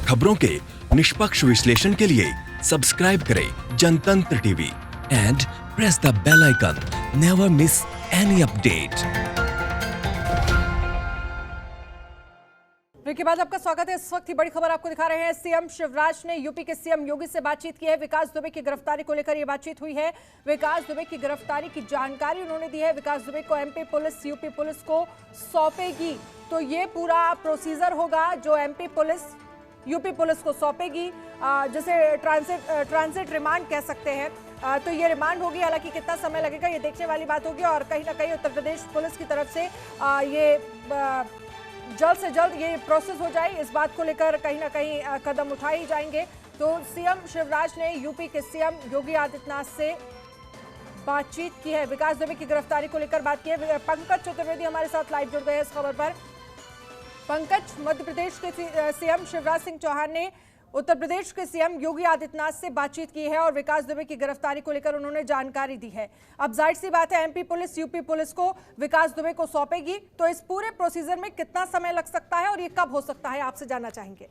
खबरों के निष्पक्ष विश्लेषण के लिए सब्सक्राइब करें Jantantra TV and press the bell icon. Never miss any update. Break के बाद आपका स्वागत है। इस वक्त की बड़ी खबर आपको दिखा रहे हैं। सीएम शिवराज ने यूपी के सीएम योगी से बातचीत की है। विकास दुबे की गिरफ्तारी को लेकर यह बातचीत हुई है। विकास दुबे की गिरफ्तारी की जानकारी उन्होंने दी है। विकास दुबे को एमपी पुलिस यूपी पुलिस को सौंपेगी, तो ये पूरा प्रोसीजर होगा जो एमपी पुलिस यूपी पुलिस को सौंपेगी, जैसे ट्रांजिट रिमांड कह सकते हैं। तो ये रिमांड होगी, हालांकि कितना समय लगेगा ये देखने वाली बात होगी। और कहीं ना कहीं उत्तर प्रदेश पुलिस की तरफ से ये जल्द से जल्द ये प्रोसेस हो जाए, इस बात को लेकर कहीं ना कहीं कदम उठाए ही जाएंगे। तो सीएम शिवराज ने यूपी के सीएम योगी आदित्यनाथ से बातचीत की है। विकास दुबे की गिरफ्तारी को लेकर बात की है। पंकज चतुर्वेदी हमारे साथ लाइव जुड़ गए इस खबर पर। पंकज, मध्य प्रदेश के सीएम शिवराज सिंह चौहान ने उत्तर प्रदेश के सीएम योगी आदित्यनाथ से बातचीत की है और विकास दुबे की गिरफ्तारी को लेकर उन्होंने जानकारी दी है। अब जाहिर सी बात है एमपी पुलिस यूपी पुलिस को विकास दुबे को सौंपेगी, तो इस पूरे प्रोसीजर में कितना समय लग सकता है और ये कब हो सकता है, आपसे जानना चाहेंगे।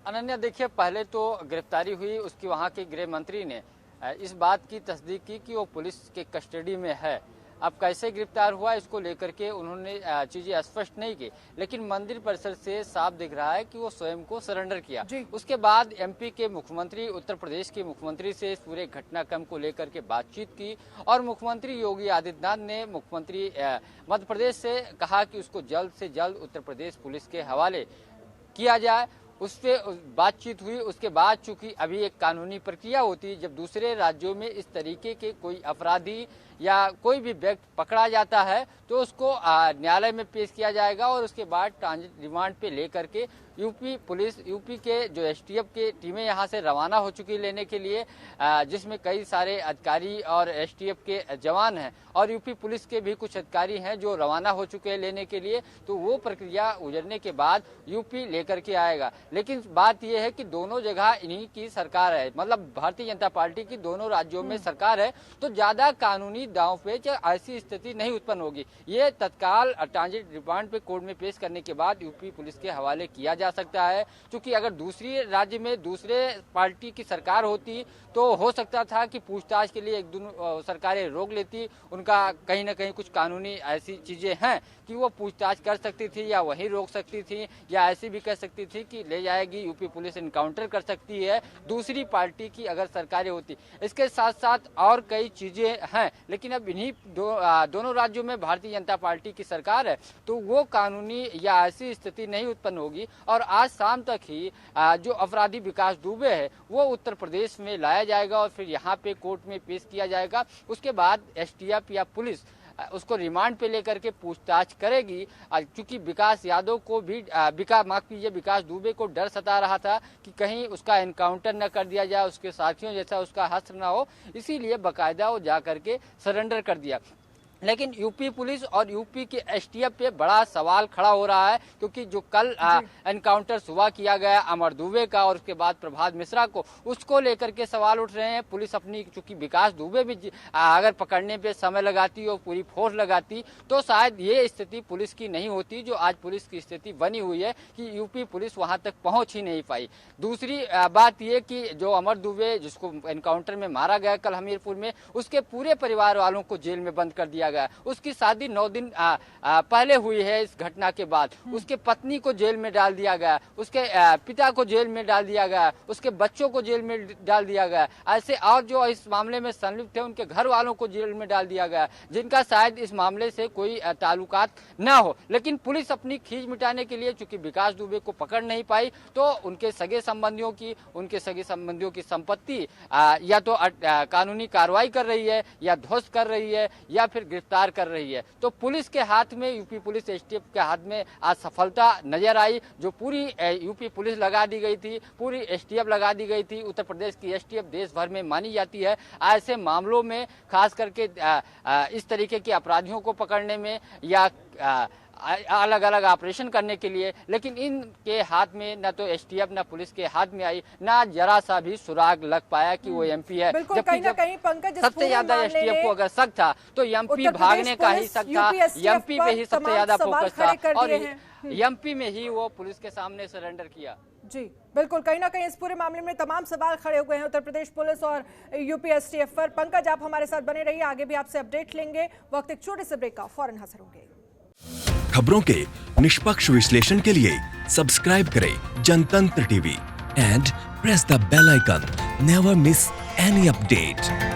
अनन्या, देखिए, पहले तो गिरफ्तारी हुई, उसकी वहाँ के गृह मंत्री ने इस बात की तस्दीक की कि वो पुलिस के कस्टडी में है। अब कैसे गिरफ्तार हुआ इसको लेकर के उन्होंने चीजें स्पष्ट नहीं की, लेकिन मंदिर परिसर से साफ दिख रहा है कि वो स्वयं को सरेंडर किया। उसके बाद एमपी के मुख्यमंत्री, उत्तर प्रदेश के मुख्यमंत्री से इस पूरे घटनाक्रम को लेकर के बातचीत की और मुख्यमंत्री योगी आदित्यनाथ ने मुख्यमंत्री मध्य प्रदेश से कहा कि उसको जल्द से जल्द उत्तर प्रदेश पुलिस के हवाले किया जाए। उस पर बातचीत हुई। उसके बाद चूंकि अभी एक कानूनी प्रक्रिया होती है, जब दूसरे राज्यों में इस तरीके के कोई अपराधी या कोई भी व्यक्ति पकड़ा जाता है तो उसको न्यायालय में पेश किया जाएगा और उसके बाद ट्रांजिट रिमांड पे लेकर के यूपी पुलिस, यूपी के जो एसटीएफ के टीमें यहाँ से रवाना हो चुकी लेने के लिए, जिसमें कई सारे अधिकारी और एसटीएफ के जवान हैं और यूपी पुलिस के भी कुछ अधिकारी हैं जो रवाना हो चुके हैं लेने के लिए। तो वो प्रक्रिया गुजरने के बाद यूपी लेकर के आएगा। लेकिन बात यह है कि दोनों जगह इन्हीं की सरकार है, मतलब भारतीय जनता पार्टी की दोनों राज्यों में सरकार है, तो ज्यादा कानूनी दांव पे ऐसी स्थिति नहीं उत्पन्न होगी। ये तत्काल ट्रांजिट रिमांड पे कोर्ट में पेश करने के बाद यूपी पुलिस के हवाले किया जा सकता है। क्योंकि अगर दूसरी राज्य में दूसरे पार्टी की सरकार होती तो हो सकता था कि पूछताछ के लिए एक दोनों सरकारें रोक लेती। उनका कहीं ना कहीं कुछ कानूनी ऐसी चीजें हैं कि वो पूछताछ कर सकती थी या वहीं रोक सकती थी, या ऐसी भी कह सकती थी कि ले जाएगी, यूपी पुलिस इनकाउंटर कर सकती है दूसरी पार्टी की अगर सरकारें होती। इसके साथ साथ और कई चीजें हैं, लेकिन अब इन्हीं दोनों राज्यों में भारतीय जनता पार्टी की सरकार है तो वो कानूनी या ऐसी स्थिति नहीं उत्पन्न होगी। और आज शाम तक ही जो अपराधी विकास दुबे है वो उत्तर प्रदेश में लाया जाएगा और फिर यहाँ पे कोर्ट में पेश किया जाएगा। उसके बाद एसटीएफ या पुलिस उसको रिमांड पे लेकर के पूछताछ करेगी। क्योंकि विकास यादव को भी विकास दुबे को डर सता रहा था कि कहीं उसका एनकाउंटर न कर दिया जाए, उसके साथियों जैसा उसका हश्र न हो, इसीलिए बाकायदा वो जा करके सरेंडर कर दिया। लेकिन यूपी पुलिस और यूपी के एसटीएफ पे बड़ा सवाल खड़ा हो रहा है, क्योंकि जो कल एनकाउंटर सुबह किया गया अमर दुबे का और उसके बाद प्रभात मिश्रा को, उसको लेकर के सवाल उठ रहे हैं। पुलिस अपनी, चूंकि विकास दुबे भी अगर पकड़ने पे समय लगाती और पूरी फोर्स लगाती तो शायद ये स्थिति पुलिस की नहीं होती जो आज पुलिस की स्थिति बनी हुई है कि यूपी पुलिस वहां तक पहुंच ही नहीं पाई। दूसरी बात यह कि जो अमर दुबे जिसको एनकाउंटर में मारा गया कल हमीरपुर में, उसके पूरे परिवार वालों को जेल में बंद कर दिया गया। उसकी शादी 9 दिन पहले हुई है। इस घटना के बाद उसके पत्नी को जेल में डाल दिया गया, उसके पिता को जेल में डाल दिया गया, उसके बच्चों को जेल में डाल दिया गया। ऐसे और जो इस मामले में संलिप्त थे उनके घर वालों को जेल में डाल दिया गया, जिनका शायद इस मामले से कोई ताल्लुकात न हो। लेकिन पुलिस अपनी खींच मिटाने के लिए चूंकि विकास दुबे को पकड़ नहीं पाई तो उनके सगे संबंधियों की संपत्ति या तो कानूनी कार्रवाई कर रही है या ध्वस्त कर रही है या फिर गिरफ्तार कर रही है। तो पुलिस के हाथ में, यूपी पुलिस एसटीएफ के हाथ में आज सफलता नजर आई। जो पूरी यूपी पुलिस लगा दी गई थी, पूरी एसटीएफ लगा दी गई थी। उत्तर प्रदेश की एसटीएफ देश भर में मानी जाती है ऐसे मामलों में, खास करके इस तरीके के अपराधियों को पकड़ने में या अलग अलग ऑपरेशन करने के लिए, लेकिन इनके हाथ में न तो एसटीएफ न पुलिस के हाथ में आई, ना जरा सा भी सुराग लग पाया कि वो एमपी है। बिल्कुल, कहीं ना कहीं पंकज सबसे ज्यादा एसटीएफ को अगर शक था तो एमपी भागने का ही शक था, एमपी पे ही सबसे ज्यादा फोकस था और एमपी में ही वो पुलिस के सामने सरेंडर किया। जी बिल्कुल, कहीं ना कहीं इस पूरे मामले में तमाम सवाल खड़े हो गए हैं उत्तर प्रदेश पुलिस और यूपी एसटीएफ पर। पंकज, आप हमारे साथ बने रहिए, आगे भी आपसे अपडेट लेंगे। वक्त एक छोटे से ब्रेक का, फौरन हाजिर होंगे। खबरों के निष्पक्ष विश्लेषण के लिए सब्सक्राइब करें Jantantra TV and press the bell icon. Never miss any update.